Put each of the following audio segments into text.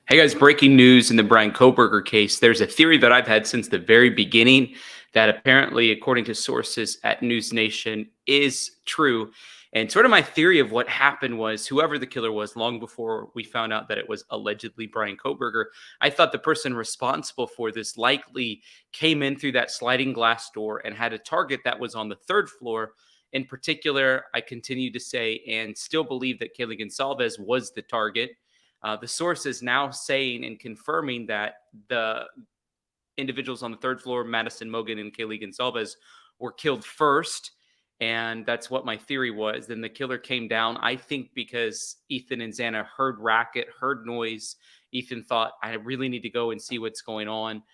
Hey guys, breaking news in the Bryan Kohberger case. There's a theory that I've had since the very beginning that apparently, according to sources at News Nation, is true. And sort of my theory of what happened was whoever the killer was, long before we found out that it was allegedly Bryan Kohberger, I thought the person responsible for this likely came in through that sliding glass door and had a target that was on the third floor. In particular, I continue to say and still believe that Kaylee Gonsalves was the target. The source is now saying and confirming that the individuals on the third floor, Madison Mogen and Kaylee Gonsalves, were killed first. And that's what my theory was. Then the killer came down, I think, because Ethan and Xana heard racket, heard noise. Ethan thought, I really need to go and see what's going on.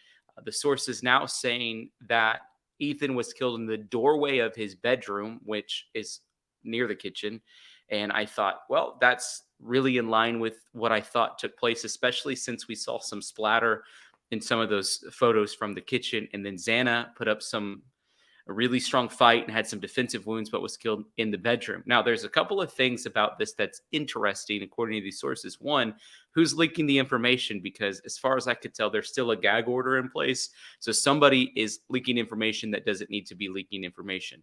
The source is now saying that Ethan was killed in the doorway of his bedroom, which is near the kitchen. And I thought, well, that's really in line with what I thought took place, especially since we saw some splatter in some of those photos from the kitchen. And then Xana put up a really strong fight and had some defensive wounds, but was killed in the bedroom. Now, there's a couple of things about this that's interesting, according to these sources. One, who's leaking the information? Because as far as I could tell, there's still a gag order in place. So somebody is leaking information that doesn't need to be leaking information.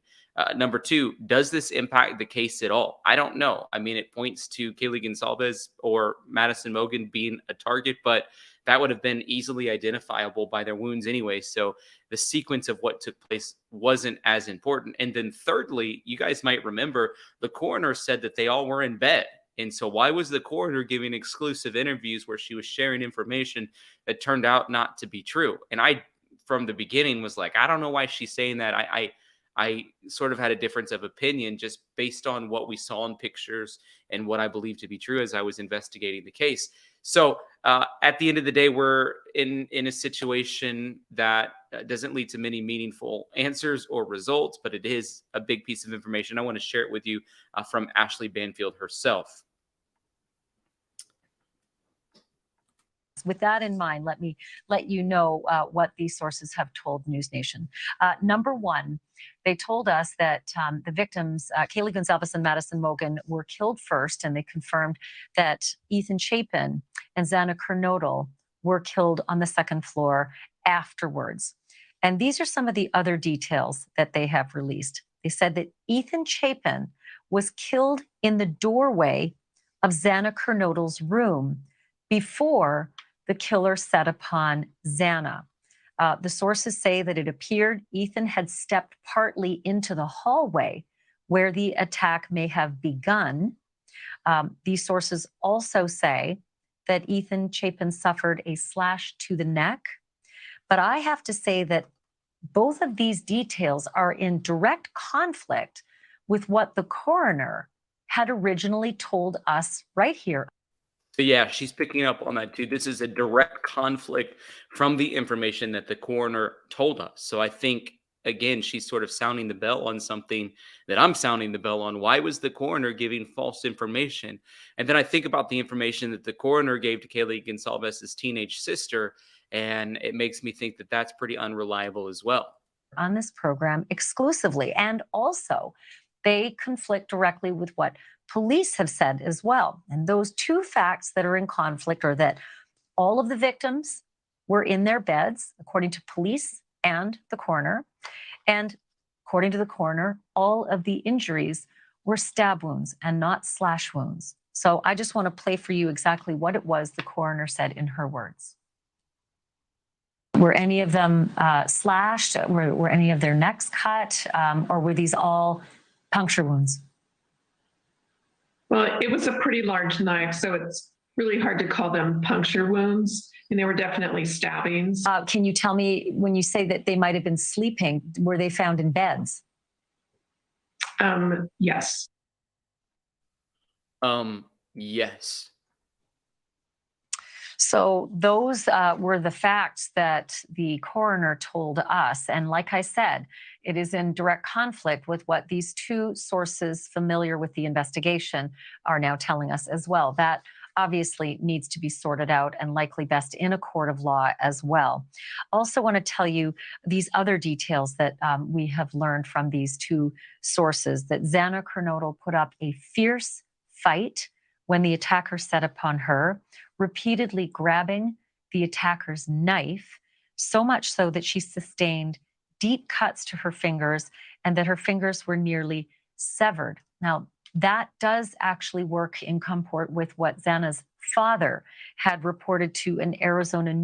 Number two, does this impact the case at all? I don't know. I mean, it points to Kaylee Gonsalves or Madison Mogen being a target, but that would have been easily identifiable by their wounds anyway. So the sequence of what took place wasn't as important. And then thirdly, you guys might remember the coroner said that they all were in bed. And so why was the coroner giving exclusive interviews where she was sharing information that turned out not to be true? And I, from the beginning, was like, I don't know why she's saying that. I sort of had a difference of opinion just based on what we saw in pictures and what I believe to be true as I was investigating the case. So at the end of the day, we're in a situation that doesn't lead to many meaningful answers or results, but it is a big piece of information. I want to share it with you from Ashley Banfield herself. With that in mind, let me let you know what these sources have told News Nation. Number one, they told us that the victims, Kaylee Gonsalves and Madison Mogen, were killed first, and they confirmed that Ethan Chapin and Xana Kernodle were killed on the second floor afterwards. And these are some of the other details that they have released. They said that Ethan Chapin was killed in the doorway of Xana Kernodle's room before the killer set upon Xana. The sources say that it appeared Ethan had stepped partly into the hallway where the attack may have begun. These sources also say that Ethan Chapin suffered a slash to the neck. But I have to say that both of these details are in direct conflict with what the coroner had originally told us right here. So yeah, she's picking up on that too. This is a direct conflict from the information that the coroner told us. So I think again, she's sort of sounding the bell on something that I'm sounding the bell on. Why was the coroner giving false information? And then I think about the information that the coroner gave to Kaylee Gonsalves' teenage sister, and it makes me think that that's pretty unreliable as well. On this program exclusively, and also they conflict directly with what police have said as well. And those two facts that are in conflict are that all of the victims were in their beds, according to police and the coroner. And according to the coroner, all of the injuries were stab wounds and not slash wounds. So I just want to play for you exactly what it was the coroner said in her words. Were any of them slashed? Were any of their necks cut? Or were these all puncture wounds? Well, it was a pretty large knife, so it's really hard to call them puncture wounds. And they were definitely stabbings. Can you tell me, when you say that they might have been sleeping, were they found in beds? Yes. Yes. So those were the facts that the coroner told us. And like I said, it is in direct conflict with what these two sources familiar with the investigation are now telling us as well. That obviously needs to be sorted out and likely best in a court of law as well. Also want to tell you these other details that we have learned from these two sources, that Xana Kernodle put up a fierce fight when the attacker set upon her. repeatedly grabbing the attacker's knife, so much so that she sustained deep cuts to her fingers and that her fingers were nearly severed. Now, that does actually work in comport with what Xana's father had reported to an Arizona.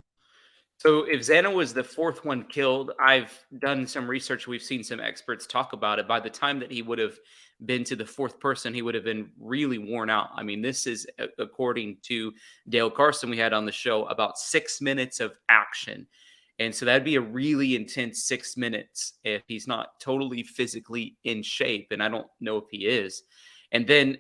So if Xana was the fourth one killed, I've done some research. We've seen some experts talk about it. By the time that he would have been to the fourth person, he would have been really worn out. I mean, this is, according to Dale Carson, we had on the show, about 6 minutes of action. And so that'd be a really intense 6 minutes if he's not totally physically in shape. And I don't know if he is. And then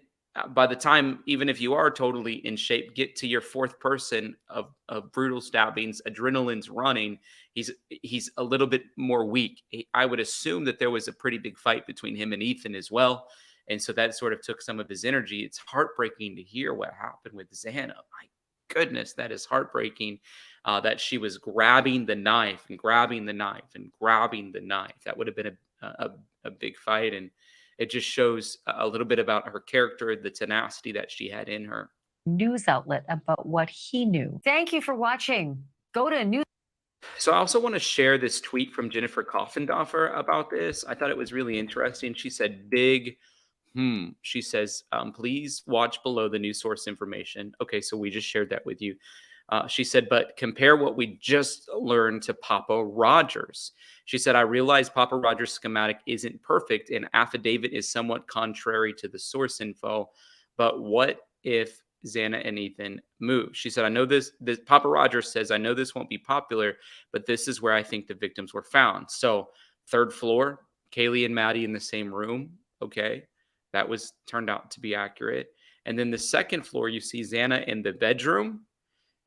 by the time, even if you are totally in shape, get to your fourth person of brutal stabbings, adrenaline's running. He's a little bit more weak. I would assume that there was a pretty big fight between him and Ethan as well, and so that sort of took some of his energy. It's heartbreaking to hear what happened with Xana. My goodness, that is heartbreaking. That she was grabbing the knife and grabbing the knife and grabbing the knife. That would have been a big fight, and it just shows a little bit about her character, the tenacity that she had in her. News outlet about what he knew. Thank you for watching. Go to news. So I also want to share this tweet from Jennifer Koffendorfer about this. I thought it was really interesting. She said, big, She says, please watch below the news source information. Okay, so we just shared that with you. She said, but compare what we just learned to Papa Rogers. She said, I realize Papa Rogers' schematic isn't perfect and affidavit is somewhat contrary to the source info, but what if Xana and Ethan move? She said, I know this Papa Rogers says, I know this won't be popular, but this is where I think the victims were found. So third floor, Kaylee and Maddie in the same room. Okay. That was turned out to be accurate. And then the second floor, you see Xana in the bedroom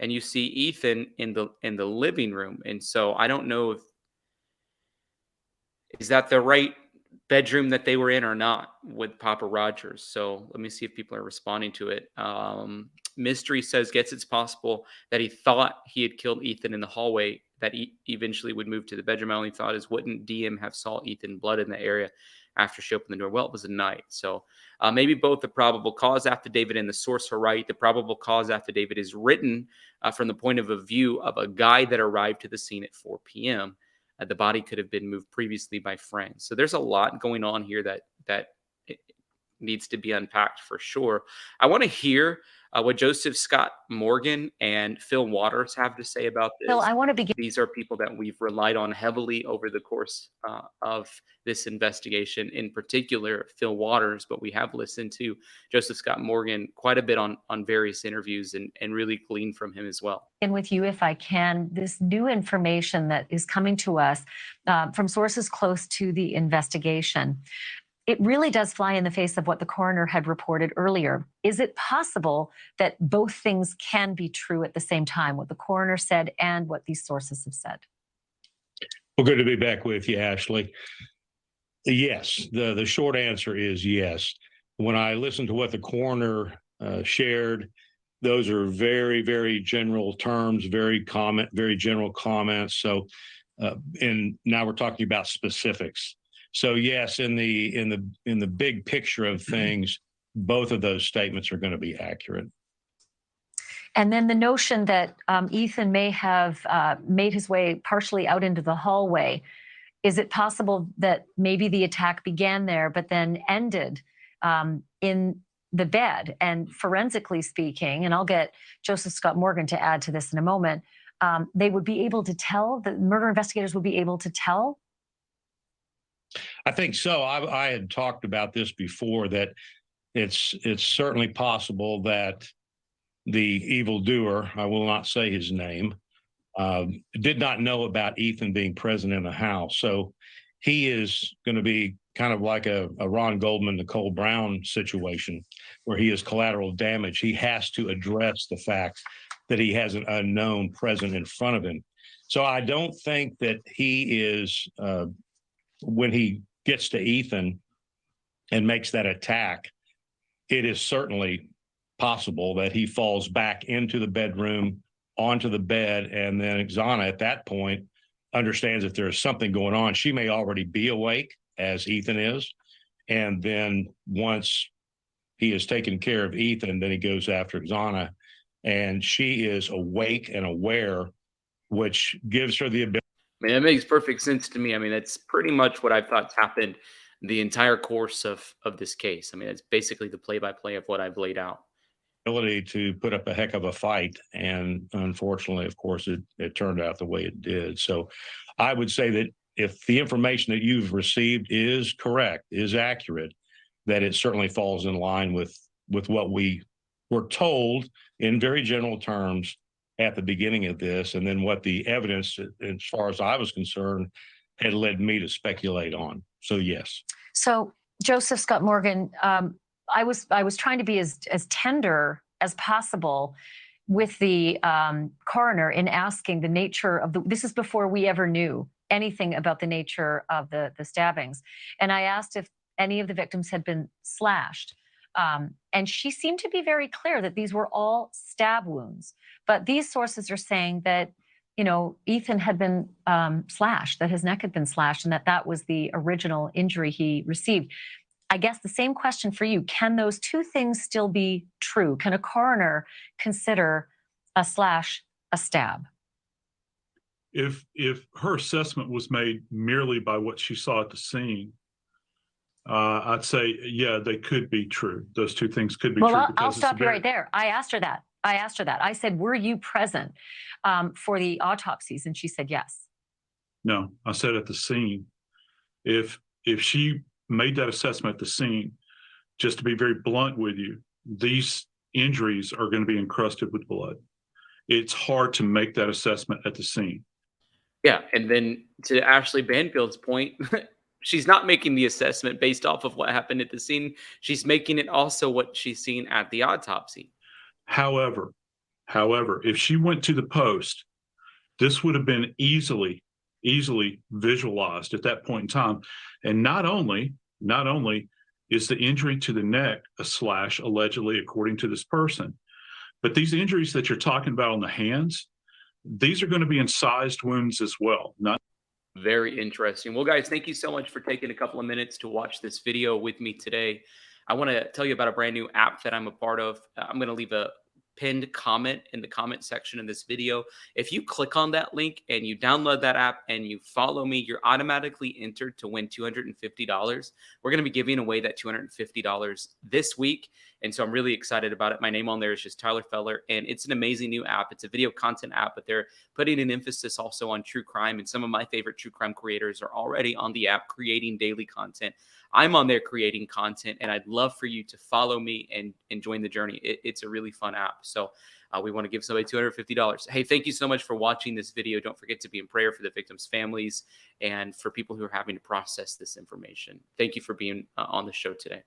and you see Ethan in the living room. And so I don't know if, is that the right bedroom that they were in or not with Papa Rogers. So let me see if people are responding to it. Mystery says, guess it's possible that he thought he had killed Ethan in the hallway, that he eventually would move to the bedroom. My only thought is, wouldn't DM have saw Ethan blood in the area after she opened the door? Well, it was a night. So maybe both the probable cause affidavit and the source are right. The probable cause affidavit is written from the point of view of a guy that arrived to the scene at 4 p.m. The body could have been moved previously by friends. So there's a lot going on here that needs to be unpacked for sure. I want to hear what Joseph Scott Morgan and Phil Waters have to say about this. Phil, I want to begin. These are people that we've relied on heavily over the course of this investigation, in particular Phil Waters, but we have listened to Joseph Scott Morgan quite a bit on various interviews and really gleaned from him as well. In with you, if I can, this new information that is coming to us from sources close to the investigation. It really does fly in the face of what the coroner had reported earlier. Is it possible that both things can be true at the same time, what the coroner said and what these sources have said? Well, good to be back with you, Ashley. Yes, the short answer is yes. When I listened to what the coroner shared, those are very, very general terms, very general comments. So, and now we're talking about specifics. So yes, in the big picture of things, both of those statements are going to be accurate. And then the notion that Ethan may have made his way partially out into the hallway, is it possible that maybe the attack began there but then ended in the bed? And forensically speaking, and I'll get Joseph Scott Morgan to add to this in a moment, they would be able to tell, the murder investigators would be able to tell? I think so. I had talked about this before, that it's certainly possible that the evildoer, I will not say his name, did not know about Ethan being present in the house. So he is going to be kind of like a Ron Goldman, Nicole Brown situation, where he is collateral damage. He has to address the fact that he has an unknown present in front of him. So I don't think that he is, when he gets to Ethan and makes that attack, it is certainly possible that he falls back into the bedroom, onto the bed, and then Xana at that point understands that there's something going on. She may already be awake, as Ethan is, and then once he has taken care of Ethan, then he goes after Xana and she is awake and aware, which gives her the ability. I mean, that makes perfect sense to me. I mean, that's pretty much what I thought's happened the entire course of this case. I mean, it's basically the play-by-play of what I've laid out. To put up a heck of a fight. And unfortunately, of course, it turned out the way it did. So I would say that if the information that you've received is correct, is accurate, that it certainly falls in line with what we were told in very general terms at the beginning of this, and then what the evidence, as far as I was concerned, had led me to speculate on. So yes. So Joseph Scott Morgan, I was trying to be as tender as possible with the coroner in asking the nature of this is before we ever knew anything about the nature of the stabbings. And I asked if any of the victims had been slashed. And she seemed to be very clear that these were all stab wounds. But these sources are saying that, Ethan had been slashed, that his neck had been slashed, and that was the original injury he received. I guess the same question for you. Can those two things still be true? Can a coroner consider a slash a stab? If her assessment was made merely by what she saw at the scene, I'd say, yeah, they could be true. Those two things could be true. Well, I'll stop you right there. I asked her that. I said, were you present for the autopsies? And she said, yes. No, I said at the scene. If she made that assessment at the scene, just to be very blunt with you, these injuries are going to be encrusted with blood. It's hard to make that assessment at the scene. Yeah, and then to Ashley Banfield's point, she's not making the assessment based off of what happened at the scene. She's making it also what she's seen at the autopsy. However, if she went to the post, this would have been easily visualized at that point in time. And not only is the injury to the neck a slash, allegedly, according to this person, but these injuries that you're talking about on the hands, these are going to be incised wounds as well. Very interesting. Well, guys, thank you so much for taking a couple of minutes to watch this video with me today. I want to tell you about a brand new app that I'm a part of. I'm going to leave a pinned comment in the comment section of this video. If you click on that link and you download that app and you follow me, you're automatically entered to win $250. We're going to be giving away that $250 this week. And so I'm really excited about it. My name on there is just Tyler Feller, and it's an amazing new app. It's a video content app, but they're putting an emphasis also on true crime. And some of my favorite true crime creators are already on the app creating daily content. I'm on there creating content, and I'd love for you to follow me and join the journey. It's a really fun app. So we want to give somebody $250. Hey, thank you so much for watching this video. Don't forget to be in prayer for the victims' families and for people who are having to process this information. Thank you for being on the show today.